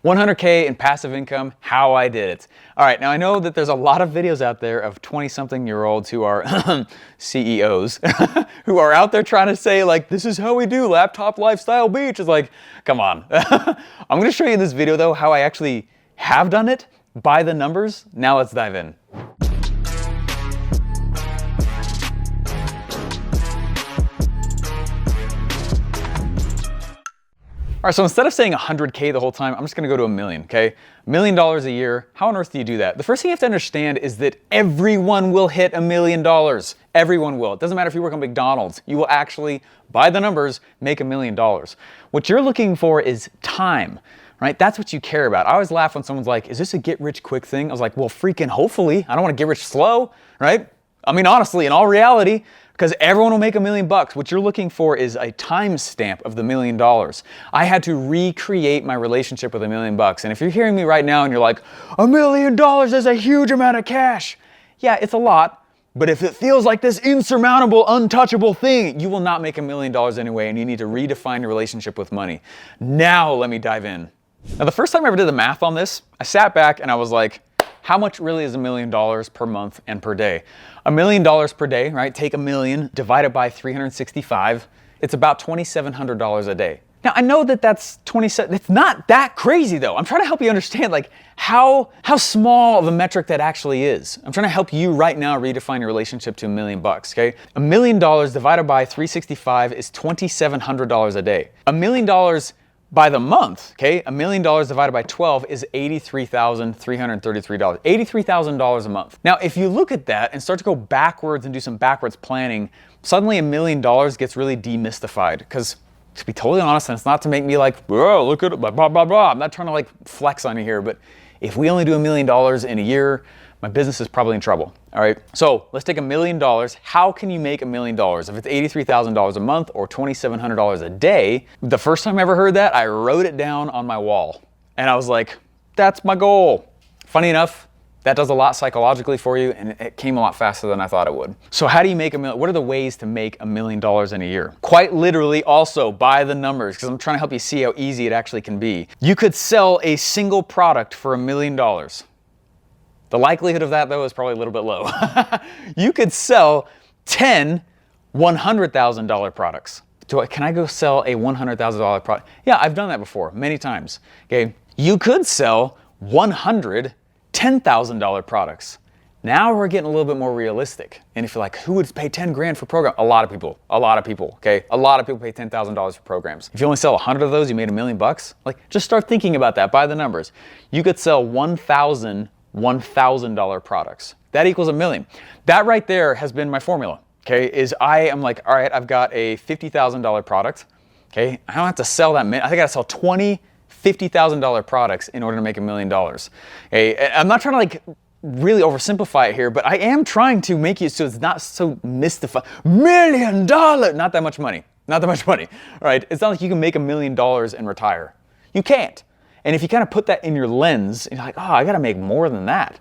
100K in passive income, how I did it. All right, now I know that there's a lot of videos out there of 20-something-year-olds who are CEOs, who are out there trying to say like, this is how we do laptop lifestyle beach. It's like, come on. I'm gonna show you in this video though, how I actually have done it by the numbers. Now let's dive in. All right, so instead of saying 100K the whole time, I'm just gonna go to $1 million, okay? $1 million a year, how on earth do you do that? The first thing you have to understand is that everyone will hit $1 million. Everyone will. It doesn't matter if you work on McDonald's, you will actually, by the numbers, make $1 million. What you're looking for is time, right? That's what you care about. I always laugh when someone's like, is this a get rich quick thing? I was like, well, freaking hopefully. I don't wanna get rich slow, right? I mean, honestly, in all reality, because everyone will make $1 million. What you're looking for is a timestamp of the $1 million. I had to recreate my relationship with $1 million. And if you're hearing me right now and you're like, $1 million is a huge amount of cash. Yeah, it's a lot. But if it feels like this insurmountable, untouchable thing, you will not make $1 million anyway, and you need to redefine your relationship with money. Now let me dive in. Now the first time I ever did the math on this, I sat back and I was like, how much really is $1 million per month and per day? $1 million per day, right? Take $1 million, divide it by 365. It's about $2,700 a day. Now I know that that's 27, it's not that crazy though. I'm trying to help you understand like how small of a metric that actually is. I'm trying to help you right now redefine your relationship to $1 million, okay? $1 million divided by 365 is $2,700 a day. $1 million by the month, okay, $1 million divided by 12 is $83,333, $83,000 a month. Now, if you look at that and start to go backwards and do some backwards planning, suddenly $1 million gets really demystified. Because to be totally honest, and it's not to make me like, whoa, look at it, blah, blah, blah, blah. I'm not trying to like flex on you here, but if we only do $1 million in a year, my business is probably in trouble, all right? So let's take $1 million. How can you make $1 million? If it's $83,000 a month or $2,700 a day, the first time I ever heard that, I wrote it down on my wall. And I was like, that's my goal. Funny enough, that does a lot psychologically for you, and it came a lot faster than I thought it would. So how do you make $1 million? What are the ways to make $1 million in a year? Quite literally also by the numbers, because I'm trying to help you see how easy it actually can be. You could sell a single product for $1 million. The likelihood of that, though, is probably a little bit low. You could sell 10 $100,000 products. Can I go sell a $100,000 product? Yeah, I've done that before, many times. Okay, you could sell 100 $10,000 products. Now we're getting a little bit more realistic. And if you're like, who would pay 10 grand for program? A lot of people, okay? A lot of people pay $10,000 for programs. If you only sell 100 of those, you made $1 million. Like, just start thinking about that by the numbers. You could sell 1,000 $1,000 products. That equals $1 million. That right there has been my formula, okay? Is I am like, all right, I've got a $50,000 product, okay? I don't have to sell that many. I think I gotta sell 20 $50,000 products in order to make $1 million. Okay? I'm not trying to like really oversimplify it here, but I am trying to make it so it's not so mystified. $1 million, not that much money, not that much money, all right? It's not like you can make $1 million and retire. You can't. And if you kind of put that in your lens, you're like, oh, I gotta make more than that,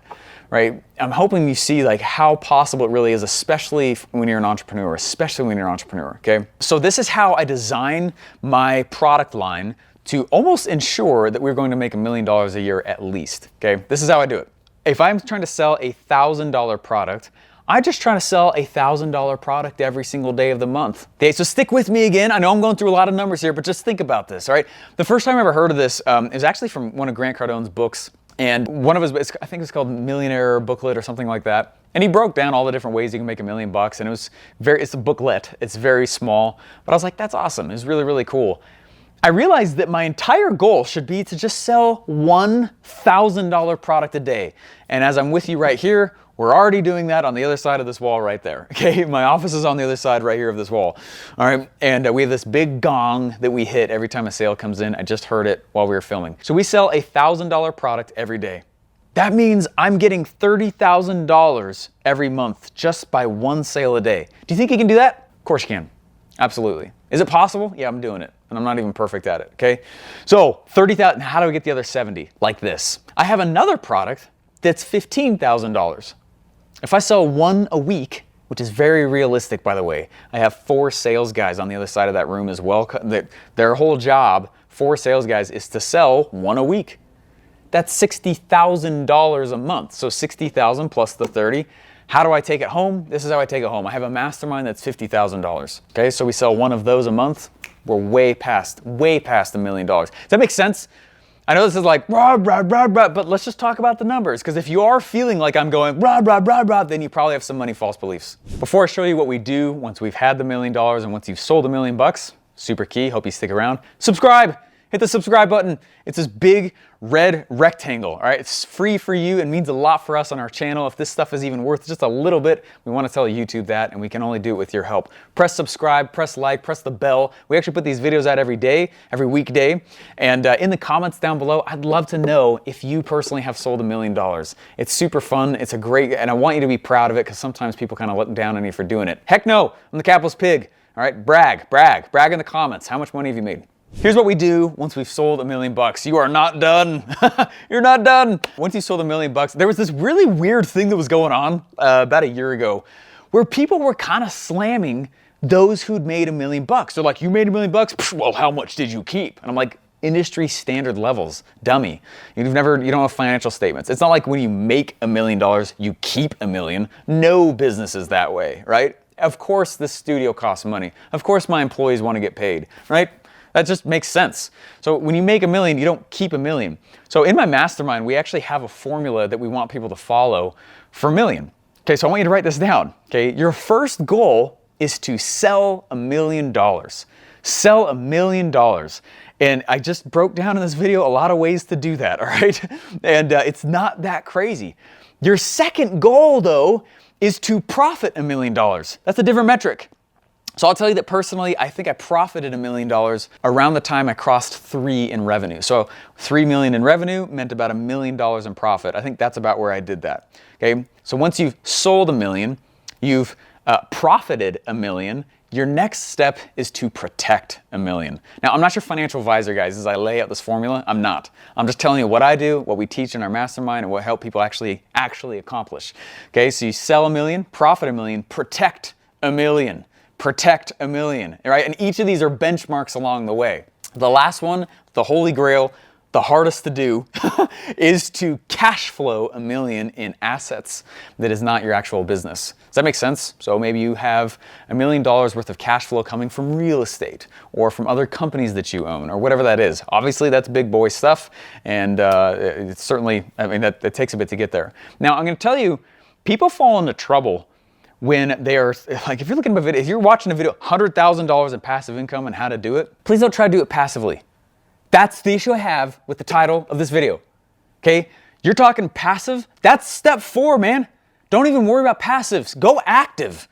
right? I'm hoping you see like how possible it really is, especially when you're an entrepreneur, okay? So this is how I design my product line to almost ensure that we're going to make $1 million a year at least, okay? This is how I do it. If I'm trying to sell a $1,000 product, I just try to sell a $1,000 product every single day of the month. Okay, so stick with me again. I know I'm going through a lot of numbers here, but just think about this, all right? The first time I ever heard of this is actually from one of Grant Cardone's books, and one of his, I think it's called Millionaire Booklet or something like that. And he broke down all the different ways you can make $1 million, and it's a booklet. It's very small, but I was like, that's awesome. It's really, really cool. I realized that my entire goal should be to just sell $1,000 product a day. And as I'm with you right here, we're already doing that on the other side of this wall right there, okay? My office is on the other side right here of this wall, all right? And we have this big gong that we hit every time a sale comes in. I just heard it while we were filming. So we sell a $1,000 product every day. That means I'm getting $30,000 every month just by one sale a day. Do you think you can do that? Of course you can, absolutely. Is it possible? Yeah, I'm doing it, and I'm not even perfect at it, okay? So 30,000, how do we get the other 70? Like this. I have another product that's $15,000. If I sell one a week, which is very realistic, by the way. I have 4 sales guys on the other side of that room as well. Their whole job, 4 sales guys, is to sell one a week. That's $60,000 a month. So 60,000 plus the 30. How do I take it home? This is how I take it home. I have a mastermind that's $50,000. Okay, so we sell one of those a month. We're way past $1 million. Does that make sense? I know this is like, rah, rah, rah, rah, but let's just talk about the numbers. Because if you are feeling like I'm going, rah, rah, rah, rah, then you probably have some money false beliefs. Before I show you what we do once we've had the $1 million and once you've sold $1 million, super key, hope you stick around. Subscribe, hit the subscribe button. It's this big red rectangle, all right? It's free for you and means a lot for us on our channel. If this stuff is even worth just a little bit, we want to tell YouTube that, and we can only do it with your help. Press subscribe, press like, press the bell. We actually put these videos out every day, every weekday. And in the comments down below, I'd love to know if you personally have sold $1 million. It's super fun. It's a great, and I want you to be proud of it because sometimes people kind of look down on you for doing it. Heck no, I'm the capitalist pig. All right, brag in the comments. How much money have you made? Here's what we do once we've sold $1 million. You are not done. You're not done. Once you sold $1 million, there was this really weird thing that was going on about a year ago where people were kind of slamming those who'd made $1 million. They're like, you made $1 million? Psh, well, how much did you keep? And I'm like, industry standard levels, dummy. You don't have financial statements. It's not like when you make $1 million, you keep $1 million. No business is that way, right? Of course, this studio costs money. Of course, my employees want to get paid, right? That just makes sense. So when you make $1 million, you don't keep $1 million. So in my mastermind, we actually have a formula that we want people to follow for $1 million. Okay, so I want you to write this down. Okay, your first goal is to sell $1 million. Sell $1 million. And I just broke down in this video a lot of ways to do that, all right? And it's not that crazy. Your second goal, though, is to profit $1 million. That's a different metric. So I'll tell you that personally, I think I profited $1 million around the time I crossed 3 in revenue. So 3 million in revenue meant about $1 million in profit. I think that's about where I did that. Okay. So once you've sold $1 million, you've profited $1 million. Your next step is to protect $1 million. Now, I'm not your financial advisor, guys, as I lay out this formula. I'm not. I'm just telling you what I do, what we teach in our mastermind, and what help people actually accomplish. Okay. So you sell $1 million, profit $1 million, protect $1 million. Protect $1 million, right? And each of these are benchmarks along the way. The last one, the holy grail, the hardest to do, is to cash flow $1 million in assets that is not your actual business. Does that make sense? So maybe you have $1 million worth of cash flow coming from real estate or from other companies that you own or whatever that is. Obviously, that's big boy stuff, and it's certainly, that takes a bit to get there. Now, I'm going to tell you, people fall into trouble when they are, like, if you're looking at a video, if you're watching a video, $100,000 in passive income and how to do it, please don't try to do it passively. That's the issue I have with the title of this video, okay? You're talking passive, that's step 4, man. Don't even worry about passives, go active.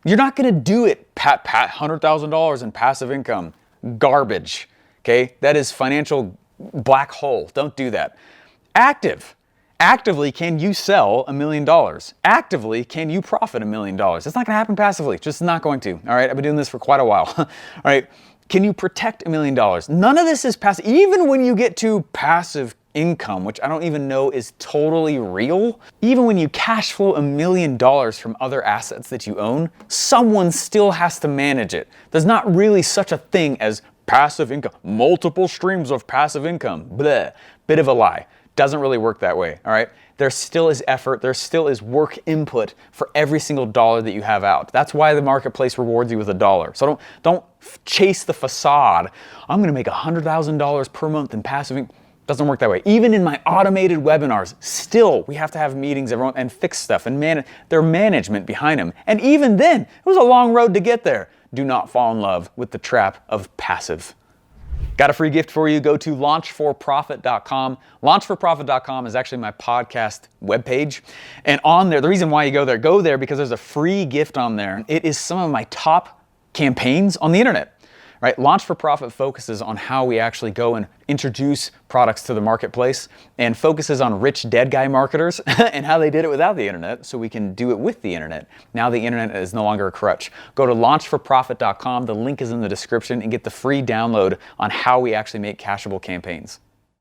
You're not gonna do it, $100,000 in passive income, garbage, okay? That is financial black hole, don't do that. Active. Actively, can you sell $1 million? Actively, can you profit $1 million? It's not going to happen passively. Just not going to. All right. I've been doing this for quite a while. All right. Can you protect $1 million? None of this is passive. Even when you get to passive income, which I don't even know is totally real, even when you cash flow $1 million from other assets that you own, someone still has to manage it. There's not really such a thing as passive income, multiple streams of passive income. Bleh. Bit of a lie. Doesn't really work that way, all right? There still is effort, there still is work input for every single dollar that you have out. That's why the marketplace rewards you with $1. So don't chase the facade. I'm gonna make $100,000 per month in passive income. Doesn't work that way. Even in my automated webinars, still we have to have meetings everyone and fix stuff and their management behind them. And even then, it was a long road to get there. Do not fall in love with the trap of passive. Got a free gift for you. Go to launchforprofit.com. Launchforprofit.com is actually my podcast webpage. And on there, the reason why you go there because there's a free gift on there. It is some of my top campaigns on the internet. Right? Launch for Profit focuses on how we actually go and introduce products to the marketplace and focuses on rich dead guy marketers and how they did it without the internet so we can do it with the internet. Now the internet is no longer a crutch. Go to launchforprofit.com. The link is in the description and get the free download on how we actually make cashable campaigns.